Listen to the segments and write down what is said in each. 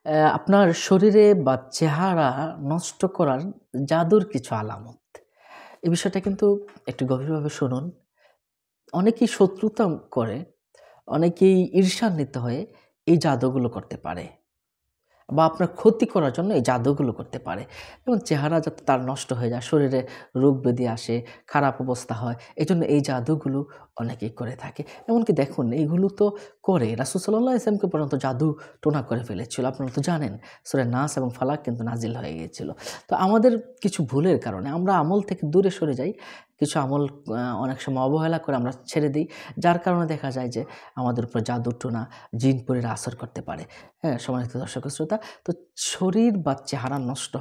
আপনার শরীরে বা চেহারা নষ্ট করার জাদুর কিছু আলামত। এই বিষয়টা কিন্তু একটু গভীরভাবে শুনুন। অনেকেই শত্রুতা করে, অনেকেই ঈর্ষান্বিত হয়ে এই জাদুগুলো করতে পারে বা আপনার ক্ষতি করার জন্য এই জাদুগুলো করতে পারে। যেমন চেহারা যাতে তার নষ্ট হয়ে যায়, শরীরে রোগ ব্যাধি আসে, খারাপ অবস্থা হয়। এজন্য এই জাদুগুলো অনেকেই করে থাকে। এমনকি দেখুন এইগুলো তো করে রাসূল সাল্লাল্লাহু আলাইহি ওয়াসাল্লামকে পর্যন্ত জাদু টোনা করে ফেলেছিল। আপনারা তো জানেন সূরা নাস এবং ফালাক কিন্তু নাজিল হয়ে গিয়েছিল। তো আমাদের কিছু ভুলের কারণে আমরা আমল থেকে দূরে সরে যাই। কিছু আমল অনেক সময় অবহেলা করে আমরা ছেড়ে দেই। যার কারণে দেখা যায় যে আমাদের উপর জাদু টোনা, জিন-পরীরা আসর করতে পারে। হ্যাঁ, সম্মানিত দর্শক ও শ্রোতা, তো শরীর বা চেহারা নষ্ট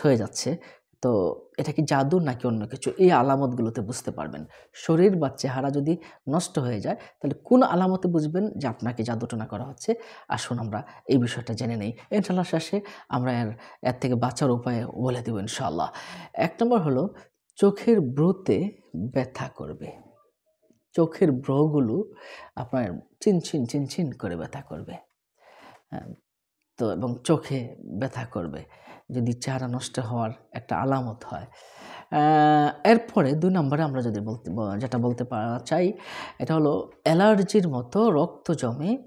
হয়ে যাচ্ছে। তো এটা কি জাদু নাকি অন্য কিছু? এই আলামতগুলোতে বুঝতে পারবেন। শরীর বা চেহারা যদি নষ্ট হয়ে যায়, তাহলে কোন আলামতে বুঝবেন যে আপনাকে জাদুটোনা করা হচ্ছে? আসুন আমরা এই বিষয়টা জেনে নেই। ইনশাআল্লাহ শেষে আমরা এর থেকে বাঁচার উপায় বলে দেব ইনশাআল্লাহ। ১ নম্বর হলো চোখের ভ্রুতে ব্যথা করবে। চোখের ভ্রুগুলো আপনার চিনচিন, চিনচিন করে ব্যথা করবে। হ্যাঁ? তো এবং চোখে ব্যথা করবে। যদি চেহারা নষ্ট হওয়ার একটা আলামত হয়। আ এরপরে ২ নম্বরে আমরা যদি যেটা বলতে চাই, এটা হলো অ্যালার্জির মতো রক্ত জমে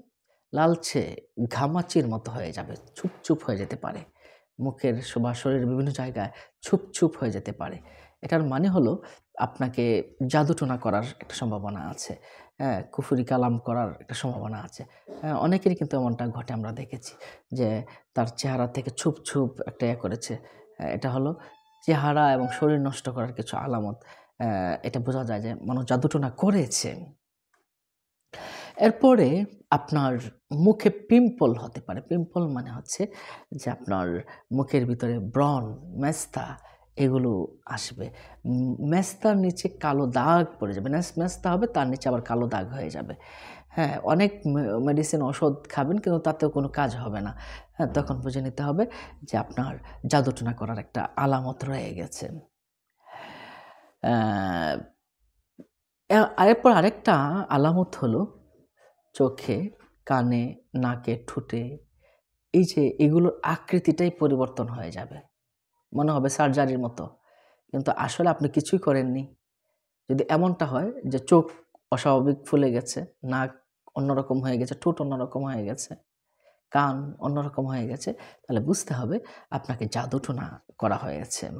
লালচে ঘামাচির মতো হয়ে যাবে। ছুপ হয়ে যেতে পারে। মুখের বা শরীরের বিভিন্ন জায়গায় ছুপ হয়ে যেতে পারে। এটার মানে হলো আপনাকে জাদুটোনা করার একটা সম্ভাবনা আছে। হ্যাঁ? কুফরি কালাম করার একটা সম্ভাবনা আছে। হ্যাঁ? অনেকেরই কিন্তু এমনটা ঘটে আমরা দেখেছি যে তার চেহারা থেকে একটা করেছে। এটা হলো চেহারা এবং শরীর নষ্ট করার কিছু আলামত। এটা বোঝা যায় যে মানুষ জাদুটোনা করেছে। এরপরে আপনার মুখে পিম্পল হতে পারে। পিম্পল মানে হচ্ছে যে আপনার মুখের ভিতরে ব্রণ, মেস্তা এগুলো আসবে। মেস্তার নিচে কালো দাগ পড়ে যাবে। মেস্তা হবে তার নিচে আবার কালো দাগ হয়ে যাবে। হ্যাঁ, অনেক মেডিসিন ওষুধ খাবেন কিন্তু তাতেও কোনো কাজ হবে না। হ্যাঁ, তখন বুঝে নিতে হবে যে আপনার জাদুটোনা করার একটা আলামত রয়ে গেছে। অ্যা এরপর আরেকটা আলামত হলো চোখে, কানে, নাকে, ঠোঁটে এই যে এগুলোর আকৃতিটাই পরিবর্তন হয়ে যাবে। মনে হবে সার্জারির মতো। কিন্তু আসলে আপনি কিছুই করেননি। যদি এমনটা হয় যে চোখ অস্বাভাবিক ফুলে গেছে, নাক অন্যরকম হয়ে গেছে, ঠোঁট অন্যরকম হয়ে গেছে, কান অন্যরকম হয়ে গেছে, তাহলে বুঝতে হবে আপনাকে জাদুটোনা করা হয়েছে।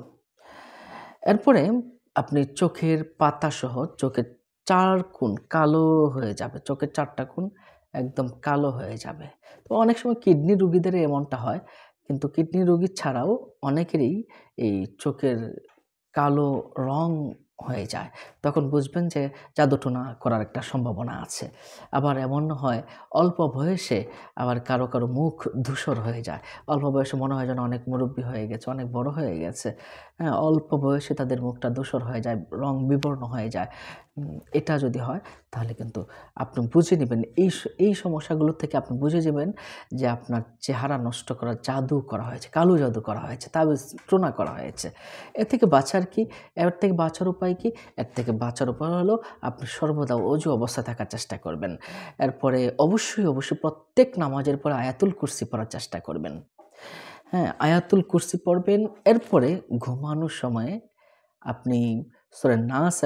এরপরে আপনি চোখের পাতাসহ চোখের ৪ কোণ কালো হয়ে যাবে। চোখের ৪ টা কোণ একদম কালো হয়ে যাবে। তো অনেক সময় কিডনি রোগীদের এমনটা হয়। কিন্তু কিডনি রোগী ছাড়াও অনেকেরই এই চোখের কালো রং হয়ে যায়। তখন বুঝবেন যে জাদুটোনা করার একটা সম্ভাবনা আছে। আবার এমন হয় অল্প বয়সে আবার কারো মুখ ধূসর হয়ে যায়। অল্প বয়সে মনে হয় যেন অনেক মুরুব্বি হয়ে গেছে, অনেক বড় হয়ে গেছে। হ্যাঁ? অল্প বয়সে তাদের মুখটা ধূসর হয়ে যায়, রং বিবর্ণ হয়ে যায়। এটা যদি হয় তাহলে কিন্তু আপনি বুঝে নিবেন এই সমস্যাগুলো থেকে আপনি বুঝে যাবেন যে আপনার চেহারা নষ্ট করার জাদু করা হয়েছে, কালো জাদু করা হয়েছে, তাবিজ টোনা করা হয়েছে। এর থেকে বাঁচার কি? এর থেকে বাঁচার উপায় কি? এর থেকে বাঁচার উপায় হলো আপনি সর্বদা অজু অবস্থায় থাকার চেষ্টা করবেন। এরপরে অবশ্যই প্রত্যেক নামাজের পরে আয়াতুল কুরসি পড়ার চেষ্টা করবেন। হ্যাঁ? আয়াতুল কুরসি পড়বেন। এরপরে ঘুমানোর সময়ে আপনি সূরা নাস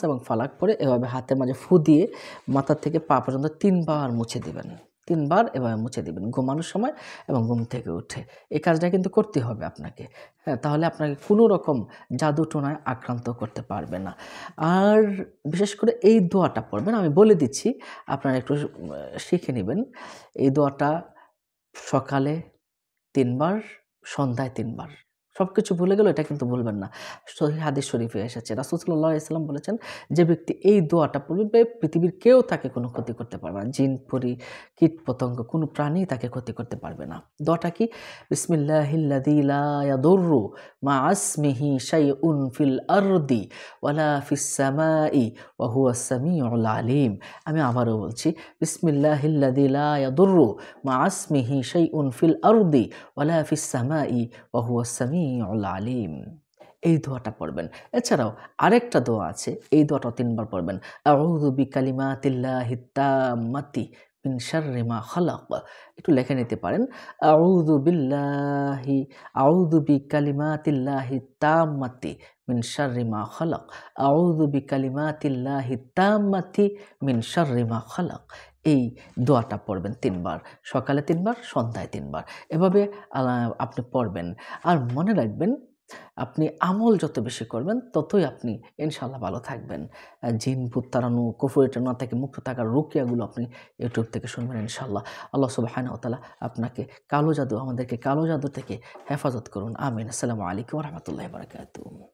এবং ফালাক পড়ে এভাবে হাতের মাঝে ফু দিয়ে মাথা থেকে পা পর্যন্ত ৩ বার মুছে দিবেন। ৩ বার এভাবে মুছে দিবেন ঘুমানোর সময় এবং ঘুম থেকে উঠে। এই কাজটা কিন্তু করতেই হবে আপনাকে। হ্যাঁ? তাহলে আপনাকে কোনো রকম জাদু-টোনায় আক্রান্ত করতে পারবে না। আর বিশেষ করে এই দোয়াটা পড়বেন। আমি বলে দিচ্ছি, আপনারা একটু শিখে নিবেন। এই দোয়াটা সকালে ৩ বার, সন্ধ্যায় ৩ বার। সবকিছু ভুলে গেলেও এটা কিন্তু ভুলবেন না। সহিহ হাদিস শরীফে এসেছে। রাসূল সাল্লাল্লাহু আলাইহি ওয়াসাল্লাম বলেছেন, যে ব্যক্তি এই দোয়াটা পড়বে পৃথিবীর কেউ তাকে কোনো ক্ষতি করতে পারবে না। জিন, পরী, কীট-পতঙ্গ কোনো প্রাণী তাকে ক্ষতি করতে পারবে না। দোয়াটা কি? বিসমিল্লাহিল্লাযী লা ইয়াদুররু মা ইসমিহি শাইউন ফিল আরদি ওয়ালা ফিস সামাই ওয়া হুয়াস সামিউল আলীম। আমি আবারও বলছি, বিসমিল্লাহিল্লাযী লা ইয়াদুররু মা ইসমিহি শাইউন ফিল আরদি ওয়ালা ফিস সামাই ওয়া হুয়াস সামিউল আলীম। এই দোয়াটা পড়বেন। এছাড়াও আরেকটা দোয়া আছে। এই দোয়াটাও ৩ বার পড়বেন। আউযু বিকালিমাতিল্লাহিত তাম্মাতি মিন শাররি মা খালাক। একটু লিখে নিতে পারেন। আউযু বিল্লাহি আউযু বিকালিমাতিল্লাহি তাম্মাতি মিন শাররি মা খালাক। আউযু বিকালিমাতিল্লাহি তাম্মাতি মিন শাররি মা খালাক। এই দোয়াটা পড়বেন ৩ বার। সকালে ৩ বার, সন্ধ্যায় ৩ বার। এভাবে আপনি পড়বেন। আর মনে রাখবেন, আপনি আমল যত বেশি করবেন ততই আপনি ইনশাআল্লাহ ভালো থাকবেন। জিন ভূত তাড়ানো, কুফরি টানা থেকে মুক্ত থাকার রুকিয়াগুলো আপনি ইউটিউব থেকে শুনবেন ইনশাআল্লাহ। আল্লাহ সুবহানাহু ওয়া তাআলা আপনাকে আমাদেরকে কালো জাদু থেকে হেফাজত করুন। আমিন। আসসালামু আলাইকুম ওয়া রাহমাতুল্লাহি ওয়া বারাকাতুহু।